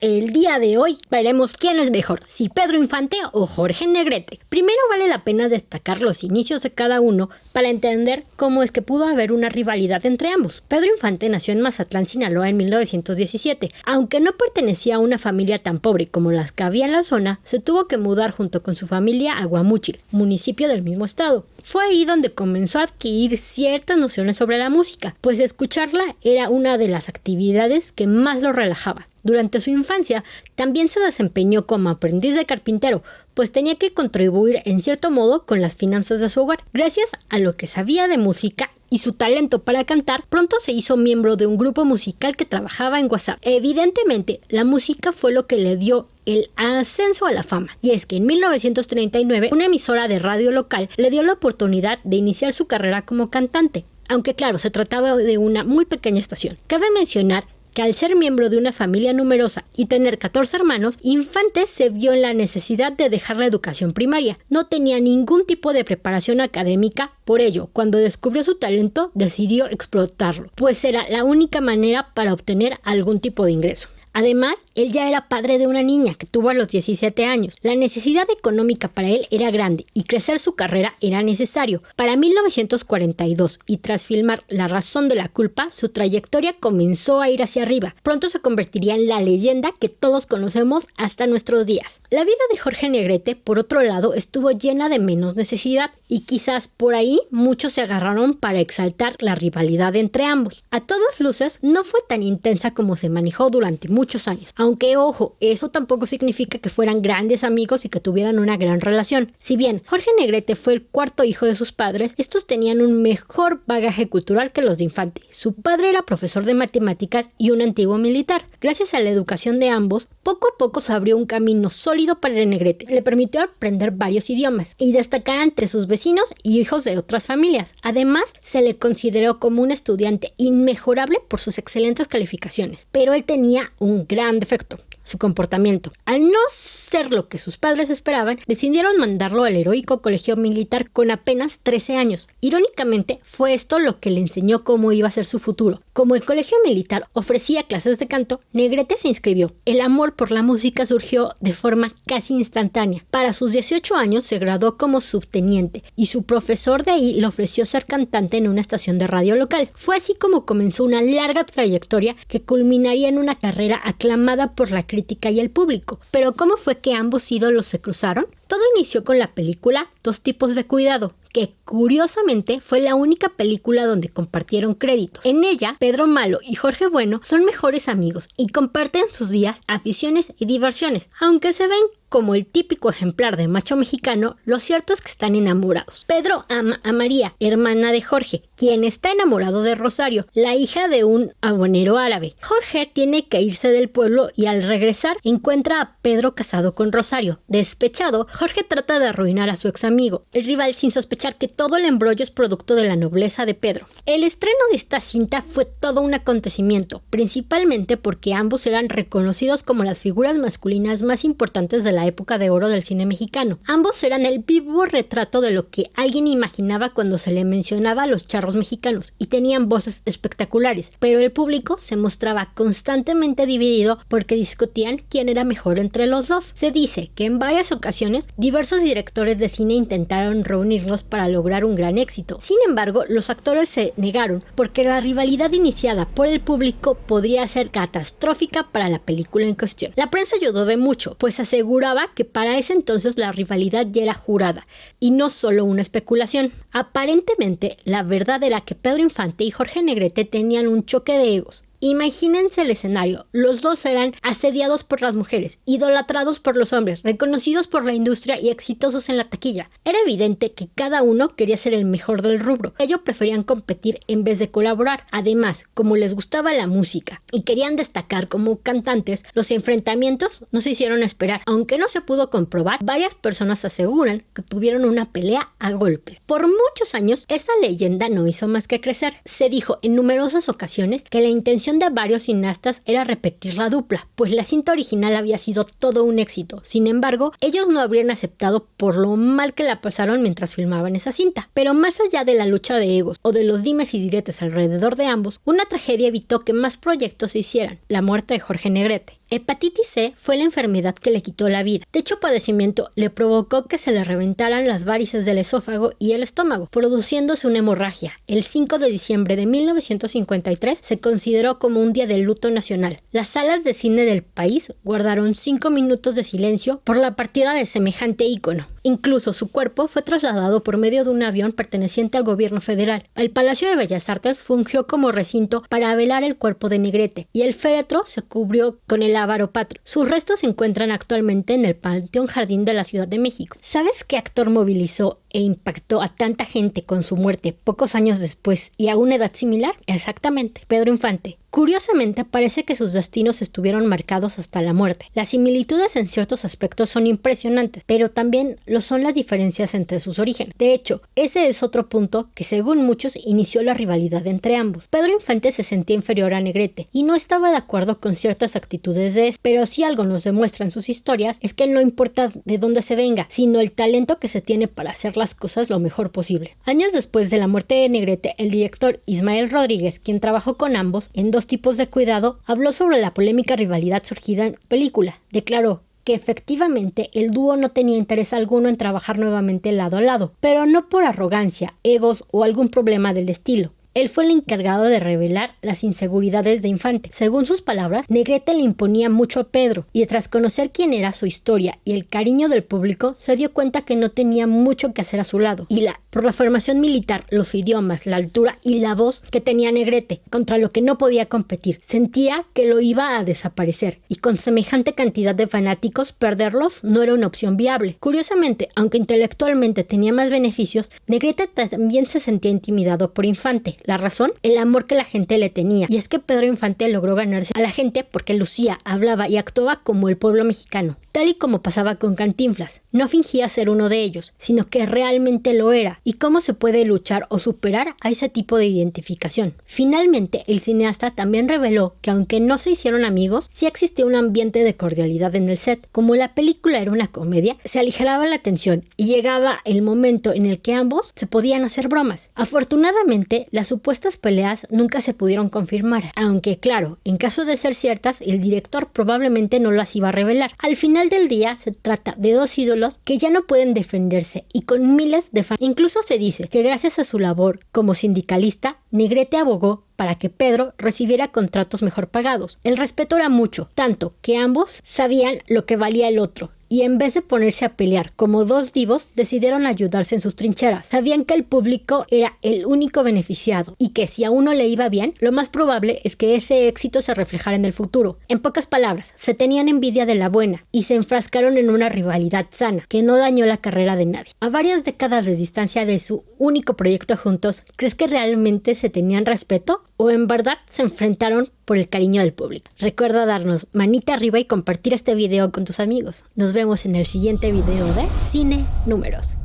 El día de hoy veremos quién es mejor, si Pedro Infante o Jorge Negrete. Primero vale la pena destacar los inicios de cada uno para entender cómo es que pudo haber una rivalidad entre ambos. Pedro Infante nació en Mazatlán, Sinaloa en 1917. Aunque no pertenecía a una familia tan pobre como las que había en la zona, se tuvo que mudar junto con su familia a Guamúchil, municipio del mismo estado. Fue ahí donde comenzó a adquirir ciertas nociones sobre la música, pues escucharla era una de las actividades que más lo relajaba. Durante su infancia también se desempeñó como aprendiz de carpintero, pues tenía que contribuir en cierto modo con las finanzas de su hogar. Gracias a lo que sabía de música y su talento para cantar, pronto se hizo miembro de un grupo musical que trabajaba en WhatsApp. Evidentemente, la música fue lo que le dio el ascenso a la fama. Y es que en 1939, una emisora de radio local le dio la oportunidad de iniciar su carrera como cantante. Aunque claro, se trataba de una muy pequeña estación. Cabe mencionar que al ser miembro de una familia numerosa y tener 14 hermanos, Infante se vio en la necesidad de dejar la educación primaria. No tenía ningún tipo de preparación académica, por ello, cuando descubrió su talento, decidió explotarlo, pues era la única manera para obtener algún tipo de ingreso. Además, él ya era padre de una niña que tuvo a los 17 años. La necesidad económica para él era grande y crecer su carrera era necesario. Para 1942, y tras filmar La razón de la culpa, su trayectoria comenzó a ir hacia arriba. Pronto se convertiría en la leyenda que todos conocemos hasta nuestros días. La vida de Jorge Negrete, por otro lado, estuvo llena de menos necesidad y quizás por ahí muchos se agarraron para exaltar la rivalidad entre ambos. A todas luces, no fue tan intensa como se manejó durante muchos años. Aunque, ojo, eso tampoco significa que fueran grandes amigos y que tuvieran una gran relación. Si bien Jorge Negrete fue el cuarto hijo de sus padres, estos tenían un mejor bagaje cultural que los de Infante. Su padre era profesor de matemáticas y un antiguo militar. Gracias a la educación de ambos, poco a poco se abrió un camino sólido para Negrete. Le permitió aprender varios idiomas y destacar entre sus vecinos y hijos de otras familias. Además, se le consideró como un estudiante inmejorable por sus excelentes calificaciones. Pero él tenía un gran defecto: su comportamiento. Al no ser lo que sus padres esperaban, decidieron mandarlo al heroico colegio militar con apenas 13 años. Irónicamente, fue esto lo que le enseñó cómo iba a ser su futuro. Como el colegio militar ofrecía clases de canto, Negrete se inscribió. El amor por la música surgió de forma casi instantánea. Para sus 18 años se graduó como subteniente y su profesor de ahí le ofreció ser cantante en una estación de radio local. Fue así como comenzó una larga trayectoria que culminaría en una carrera aclamada por la crítica y el público. Pero ¿cómo fue que ambos ídolos se cruzaron? Todo inició con la película Dos tipos de cuidado, que curiosamente fue la única película donde compartieron crédito. En ella, Pedro Malo y Jorge Bueno son mejores amigos y comparten sus días, aficiones y diversiones. Aunque se ven como el típico ejemplar de macho mexicano, lo cierto es que están enamorados. Pedro ama a María, hermana de Jorge, quien está enamorado de Rosario, la hija de un aduanero árabe. Jorge tiene que irse del pueblo y al regresar encuentra a Pedro casado con Rosario. Despechado, Jorge trata de arruinar a su ex amigo, el rival, sin sospechar que todo el embrollo es producto de la nobleza de Pedro. El estreno de esta cinta fue todo un acontecimiento, principalmente porque ambos eran reconocidos como las figuras masculinas más importantes de la época de oro del cine mexicano. Ambos eran el vivo retrato de lo que alguien imaginaba cuando se le mencionaba a los charros mexicanos, y tenían voces espectaculares, pero el público se mostraba constantemente dividido porque discutían quién era mejor entre los dos. Se dice que en varias ocasiones diversos directores de cine intentaron reunirlos para lograr un gran éxito. Sin embargo, los actores se negaron porque la rivalidad iniciada por el público podría ser catastrófica para la película en cuestión. La prensa ayudó de mucho, pues aseguraba que para ese entonces la rivalidad ya era jurada y no solo una especulación. Aparentemente, la verdad era que Pedro Infante y Jorge Negrete tenían un choque de egos. Imagínense el escenario: los dos eran asediados por las mujeres, idolatrados por los hombres, reconocidos por la industria y exitosos en la taquilla. Era evidente que cada uno quería ser el mejor del rubro. Ellos preferían competir en vez de colaborar. Además, como les gustaba la música y querían destacar como cantantes, los enfrentamientos no se hicieron esperar. Aunque no se pudo comprobar, varias personas aseguran que tuvieron una pelea a golpes. Por muchos años, esa leyenda no hizo más que crecer. Se dijo en numerosas ocasiones que la intención de varios cineastas era repetir la dupla, pues la cinta original había sido todo un éxito. Sin embargo, ellos no habrían aceptado por lo mal que la pasaron mientras filmaban esa cinta. Pero más allá de la lucha de egos o de los dimes y diretes alrededor de ambos, una tragedia evitó que más proyectos se hicieran: la muerte de Jorge Negrete. Hepatitis C fue la enfermedad que le quitó la vida. Dicho padecimiento le provocó que se le reventaran las varices del esófago y el estómago, produciéndose una hemorragia. El 5 de diciembre de 1953 se consideró como un día de luto nacional. Las salas de cine del país guardaron 5 minutos de silencio por la partida de semejante ícono. Incluso su cuerpo fue trasladado por medio de un avión perteneciente al gobierno federal. El Palacio de Bellas Artes fungió como recinto para velar el cuerpo de Negrete y el féretro se cubrió con el ávaro patrio. Sus restos se encuentran actualmente en el Panteón Jardín de la Ciudad de México. ¿Sabes qué actor movilizó e impactó a tanta gente con su muerte pocos años después y a una edad similar? Exactamente, Pedro Infante. Curiosamente, parece que sus destinos estuvieron marcados hasta la muerte. Las similitudes en ciertos aspectos son impresionantes, pero también lo son las diferencias entre sus orígenes. De hecho, ese es otro punto que, según muchos, inició la rivalidad entre ambos. Pedro Infante se sentía inferior a Negrete y no estaba de acuerdo con ciertas actitudes de éste, pero si algo nos demuestran sus historias es que no importa de dónde se venga, sino el talento que se tiene para hacer las cosas lo mejor posible. Años después de la muerte de Negrete, el director Ismael Rodríguez, quien trabajó con ambos en dos tipos de cuidado, habló sobre la polémica rivalidad surgida en la película. Declaró que efectivamente el dúo no tenía interés alguno en trabajar nuevamente lado a lado, pero no por arrogancia, egos o algún problema del estilo. Él fue el encargado de revelar las inseguridades de Infante. Según sus palabras, Negrete le imponía mucho a Pedro y tras conocer quién era, su historia y el cariño del público, se dio cuenta que no tenía mucho que hacer a su lado. Y por la formación militar, los idiomas, la altura y la voz que tenía Negrete, contra lo que no podía competir, sentía que lo iba a desaparecer y con semejante cantidad de fanáticos, perderlos no era una opción viable. Curiosamente, aunque intelectualmente tenía más beneficios, Negrete también se sentía intimidado por Infante. La razón, el amor que la gente le tenía. Y es que Pedro Infante logró ganarse a la gente porque lucía, hablaba y actuaba como el pueblo mexicano. Tal y como pasaba con Cantinflas. No fingía ser uno de ellos, sino que realmente lo era. ¿Y cómo se puede luchar o superar a ese tipo de identificación? Finalmente, el cineasta también reveló que aunque no se hicieron amigos, sí existía un ambiente de cordialidad en el set. Como la película era una comedia, se aligeraba la tensión y llegaba el momento en el que ambos se podían hacer bromas. Afortunadamente, las supuestas peleas nunca se pudieron confirmar, aunque claro, en caso de ser ciertas, el director probablemente no las iba a revelar. Al final del día se trata de dos ídolos que ya no pueden defenderse y con miles de fans. Incluso se dice que gracias a su labor como sindicalista, Negrete abogó para que Pedro recibiera contratos mejor pagados. El respeto era mucho, tanto que ambos sabían lo que valía el otro. Y en vez de ponerse a pelear como dos divos, decidieron ayudarse en sus trincheras. Sabían que el público era el único beneficiado y que si a uno le iba bien, lo más probable es que ese éxito se reflejara en el futuro. En pocas palabras, se tenían envidia de la buena y se enfrascaron en una rivalidad sana que no dañó la carrera de nadie. A varias décadas de distancia de su único proyecto juntos, ¿crees que realmente se tenían respeto? ¿O en verdad se enfrentaron por el cariño del público? Recuerda darnos manita arriba y compartir este video con tus amigos. Nos vemos en el siguiente video de Cine Números.